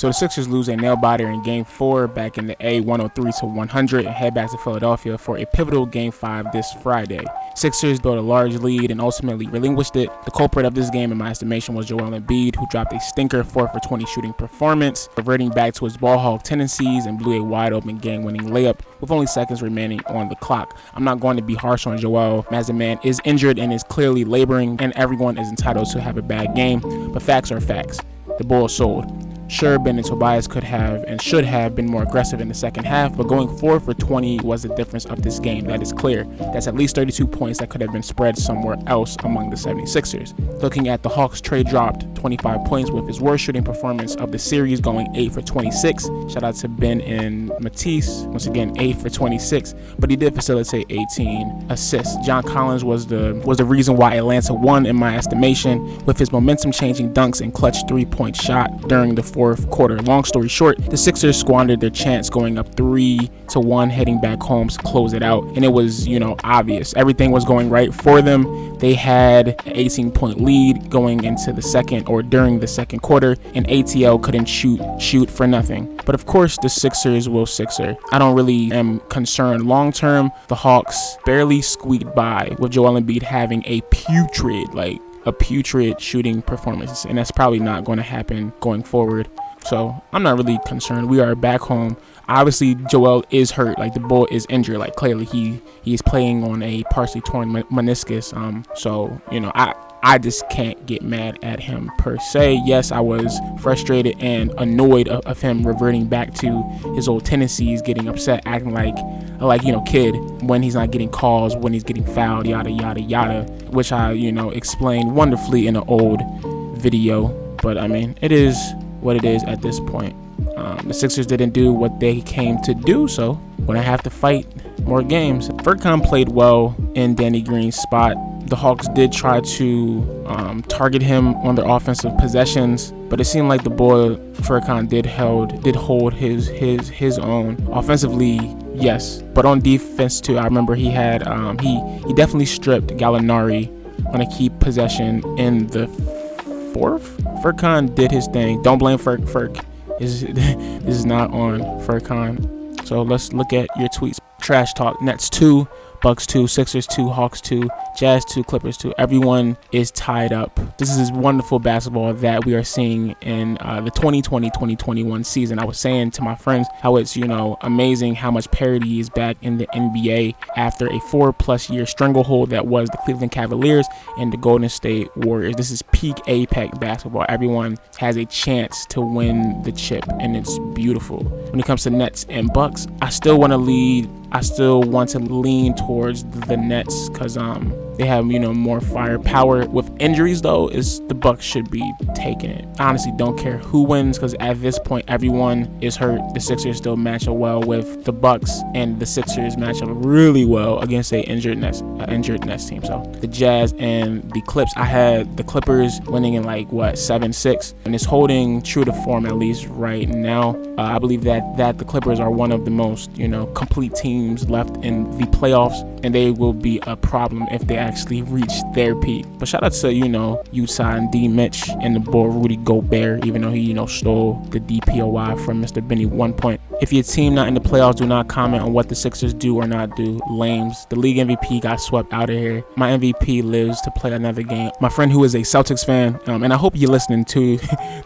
So the Sixers lose a nail-biter in Game 4 back in the A, 103-100, and head back to Philadelphia for a pivotal Game 5 this Friday. Sixers built a large lead and ultimately relinquished it. The culprit of this game, in my estimation, was Joel Embiid, who dropped a stinker 4-for-20 shooting performance, reverting back to his ball hog tendencies and blew a wide-open game-winning layup with only seconds remaining on the clock. I'm not going to be harsh on Joel, as the man is injured and is clearly laboring, and everyone is entitled to have a bad game, but facts are facts. The Bulls sold. Sure, Ben and Tobias could have and should have been more aggressive in the second half, but going 4-for-20 was the difference of this game. That is clear. That's at least 32 points that could have been spread somewhere else among the 76ers. Looking at the Hawks, Trey dropped 25 points with his worst shooting performance of the series, going 8-for-26. Shout out to Ben and Matisse. Once again, 8-for-26, but he did facilitate 18 assists. John Collins was the reason why Atlanta won, in my estimation, with his momentum-changing dunks and clutch three-point shot during the fourth quarter. Long story short, the Sixers squandered their chance, going up 3-1, heading back home to close it out, and it was, obvious. Everything was going right for them. They had an 18-point lead going into the second or during the second quarter, and ATL couldn't shoot for nothing. But of course, the Sixers will Sixer. I don't really am concerned long term. The Hawks barely squeaked by, with Joel Embiid having a putrid shooting performance, and that's probably not going to happen going forward. So I'm not really concerned. We are back home. Obviously, Joel is hurt. Like, the bull is injured. Like, clearly he is playing on a partially torn meniscus. So I just can't get mad at him per se. Yes, I was frustrated and annoyed of him reverting back to his old tendencies, getting upset, acting like kid when he's not getting calls, when he's getting fouled, yada yada yada, which I explained wonderfully in an old video. But I mean, it is what it is at this point. The Sixers didn't do what they came to do, so we're gonna have to fight more games. Furkan played well in Danny Green's spot. The Hawks did try to target him on their offensive possessions, but it seemed like the boy Furkan did hold his own offensively. Yes, but on defense too. I remember he had he definitely stripped Gallinari on a key possession in the fourth. Furkan did his thing. Don't blame Furk. This is not on Furkan. So let's look at your tweets. Trash talk. Nets 2, Bucks 2, Sixers 2, Hawks 2, Jazz 2, Clippers 2. Everyone is tied up. This is wonderful basketball that we are seeing in the 2020-2021 season. I was saying to my friends how it's, amazing how much parity is back in the NBA after a 4+ year stranglehold that was the Cleveland Cavaliers and the Golden State Warriors. This is peak apex basketball. Everyone has a chance to win the chip, and it's beautiful. When it comes to Nets and Bucks, I still want to lean towards the Nets because they have more firepower. With injuries though, the Bucks should be taking it. I honestly don't care who wins because at this point everyone is hurt. The Sixers still match up well with the Bucks, and the Sixers match up really well against a injured Nets team. So the Jazz and the Clips, I had the Clippers winning in 7-6, and it's holding true to form at least right now. I believe that the Clippers are one of the most complete teams left in the playoffs, and they will be a problem if they actually reach their peak. But shout out to Utah and D Mitch and the boy Rudy Gobert, even though he stole the DPOY from Mr. Benny 1 point. If your team not in the playoffs, do not comment on what the Sixers do or not do. Lames. The league MVP got swept out of here. My MVP lives to play another game. My friend who is a Celtics fan, and I hope you're listening to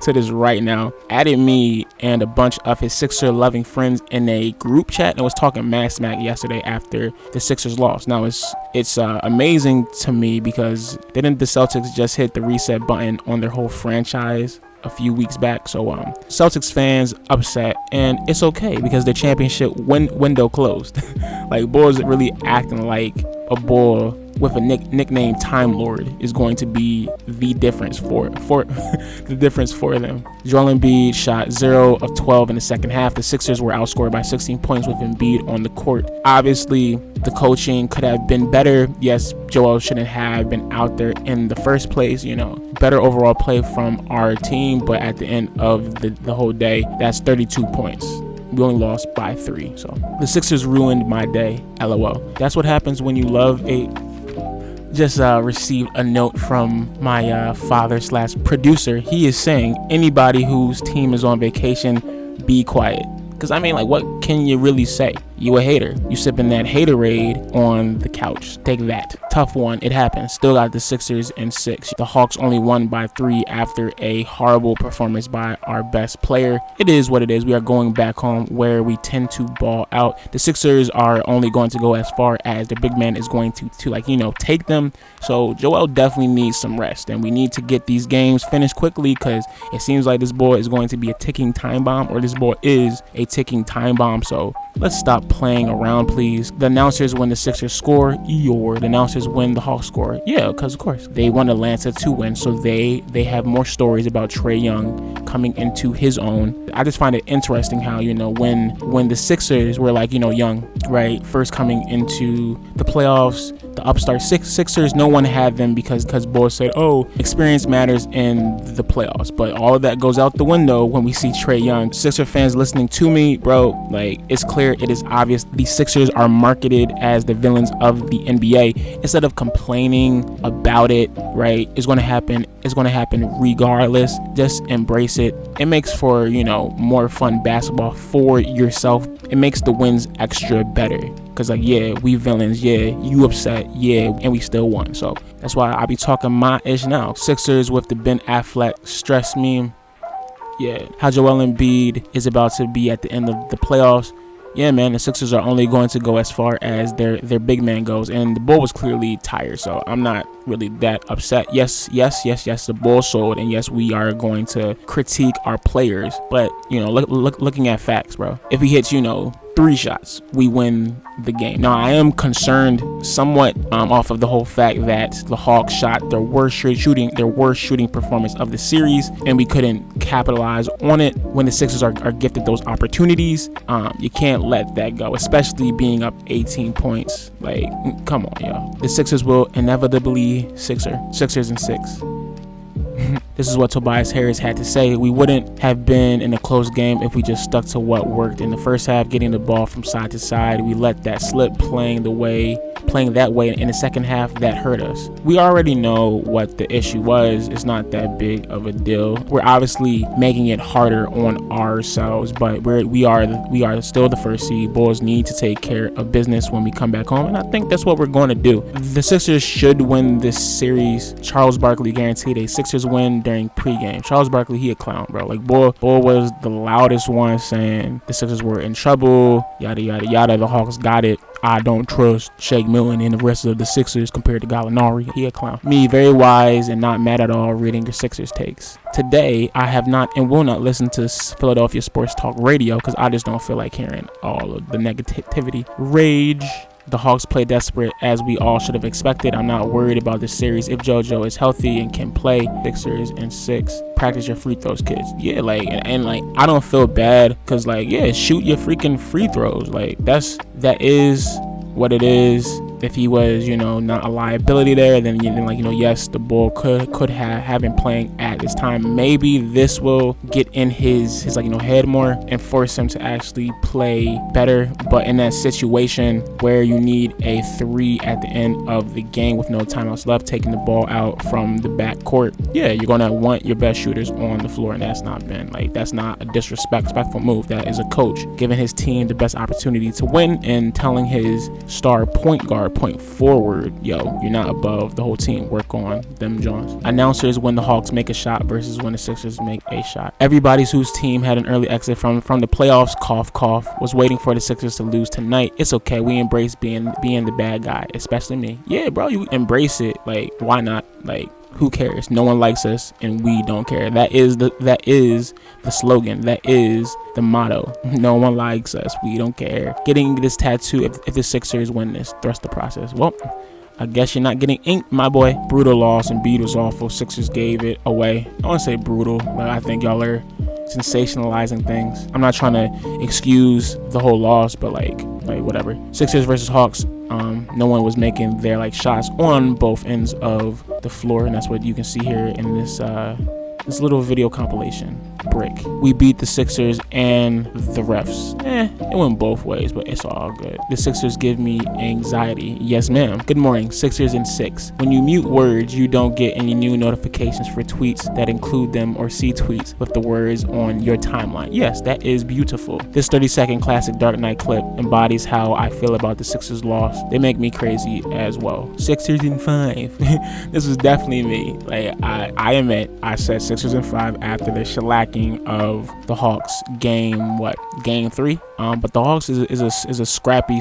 this right now, added me and a bunch of his Sixer loving friends in a group chat and was talking mad smack yesterday after the Sixers lost. Now it's amazing to me because didn't the Celtics just hit the reset button on their whole franchise a few weeks back? So Celtics fans upset, and it's okay because their championship window closed. Boys really acting like a bull with a nickname Time Lord is going to be the difference for the difference for them. Joel Embiid shot 0 of 12 in the second half. The Sixers were outscored by 16 points with Embiid on the court. Obviously, the coaching could have been better. Yes, Joel shouldn't have been out there in the first place. Better overall play from our team, but at the end of the whole day, that's 32 points. We only lost by 3. So the Sixers ruined my day. LOL. That's what happens when you love just received a note from my father/producer. He is saying anybody whose team is on vacation, be quiet. Because I mean, like, what can you really say? You a hater. You sipping that haterade on the couch. Take that. Tough one. It happens. Still got the Sixers in 6. The Hawks only won by 3 after a horrible performance by our best player. It is what it is. We are going back home where we tend to ball out. The Sixers are only going to go as far as the big man is going to like, take them. So Joel definitely needs some rest, and we need to get these games finished quickly, because it seems like this boy is going to be a ticking time bomb, or this boy is a ticking time bomb. So let's stop playing around, please. The announcers, when the Sixers score, the announcers when the Hawks score. Yeah, because of course they want Atlanta to win, so they have more stories about Trae Young coming into his own. I just find it interesting how, when the Sixers were like, young, right, first coming into the playoffs, the upstart Sixers, no one had them because boys said, oh, experience matters in the playoffs. But all of that goes out the window when we see Trae Young. Sixer fans listening to me, bro, like, it's clear, it is obvious, these Sixers are marketed as the villains of the NBA. Instead of complaining about it, right, it's going to happen regardless. Just embrace it. It makes for, more fun basketball for yourself. It makes the wins extra better. Because, like, yeah, we villains, yeah, you upset, yeah, and we still won. So that's why I be talking my ish now. Sixers with the Ben Affleck stress meme. Yeah, how Joel Embiid is about to be at the end of the playoffs. Yeah, man, the Sixers are only going to go as far as their big man goes, and the Bull was clearly tired, so I'm not really that upset. Yes, the Bull sold, and yes, we are going to critique our players, but, looking at facts, bro. If he hits, 3 shots, we win the game. Now, I am concerned somewhat off of the whole fact that the Hawks shot their worst shooting performance of the series, and we couldn't capitalize on it when the Sixers are gifted those opportunities. You can't let that go, especially being up 18 points. Like, come on, yo. The Sixers will inevitably Sixers in 6. This is what Tobias Harris had to say. We wouldn't have been in a close game if we just stuck to what worked. In the first half, getting the ball from side to side, we let that slip, playing that way in the second half, that hurt us. We already know what the issue was. It's not that big of a deal. We're obviously making it harder on ourselves, but we are still the first seed. Bulls need to take care of business when we come back home, and I think that's what we're going to do. The Sixers should win this series. Charles Barkley guaranteed a Sixers win during pregame. Charles Barkley, he a clown, bro. Like, boy was the loudest one saying the Sixers were in trouble, yada yada yada. The Hawks got it. I don't trust Shake Milton and the rest of the Sixers compared to Gallinari. He a clown. Me, very wise and not mad at all reading your Sixers takes. Today, I have not and will not listen to Philadelphia Sports Talk Radio because I just don't feel like hearing all of the negativity. Rage. The Hawks play desperate, as we all should have expected. I'm not worried about this series if JoJo is healthy and can play. Sixers in 6. Practice your free throws, kids. Yeah, like, and like, I don't feel bad because, like, yeah, shoot your freaking free throws. Like, that is what it is. If he was, not a liability there, then yes, the Bull could have been playing at this time. Maybe this will get in his head more and force him to actually play better. But in that situation where you need a 3 at the end of the game with no timeouts left, taking the ball out from the backcourt, yeah, you're gonna want your best shooters on the floor, and that's not a disrespectful move. That is a coach giving his team the best opportunity to win and telling his star point guard, point forward, yo, you're not above the whole team. Work on them Jones. Announcers when the Hawks make a shot versus when the Sixers make a shot. Everybody whose team had an early exit from the playoffs, cough, was waiting for the Sixers to lose tonight. It's okay. We embrace being the bad guy, especially me. Yeah, bro, you embrace it. Like, why not? Like, who cares? No one likes us, and we don't care. That is the slogan. That is the motto. No one likes us. We don't care. Getting this tattoo if the Sixers win this. The rest of the process. Well, I guess you're not getting inked, my boy. Brutal loss. Embiid was awful. Sixers gave it away. I want to say brutal, but I think y'all are sensationalizing things. I'm not trying to excuse the whole loss, but like whatever. Sixers versus Hawks. No one was making their shots on both ends of the floor, and that's what you can see here in this little video compilation. brick. We beat the Sixers and the refs. It went both ways, but it's all good. The Sixers give me anxiety. Yes, ma'am. Good morning, Sixers in 6. When you mute words, you don't get any new notifications for tweets that include them or see tweets with the words on your timeline. Yes, that is beautiful. This 30-second classic Dark Knight clip embodies how I feel about the Sixers loss. They make me crazy as well. Sixers in 5. This was definitely me. Like, I admit, I said Sixers in 5 after the shellacking of the Hawks game 3. But the Hawks is a scrappy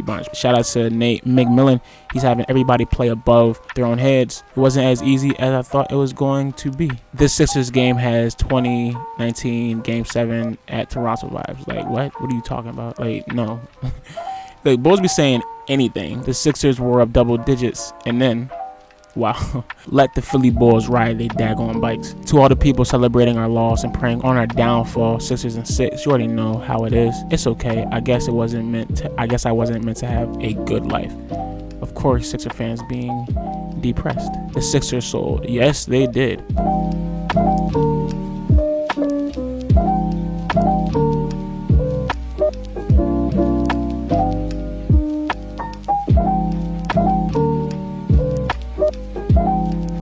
bunch. Shout out to Nate McMillan. He's having everybody play above their own heads. It wasn't as easy as I thought it was going to be. This Sixers game has 2019 Game 7 at Toronto vibes. Like, what? What are you talking about? Like, no. Like, Bulls be saying anything. The Sixers were up double digits, and then, wow, let the Philly Bulls ride they daggone bikes. To all the people celebrating our loss and praying on our downfall, Sixers in 6, you already know how it is. It's okay. I guess I wasn't meant to have a good life. Of course, Sixer fans being depressed. The Sixers sold. Yes, they did.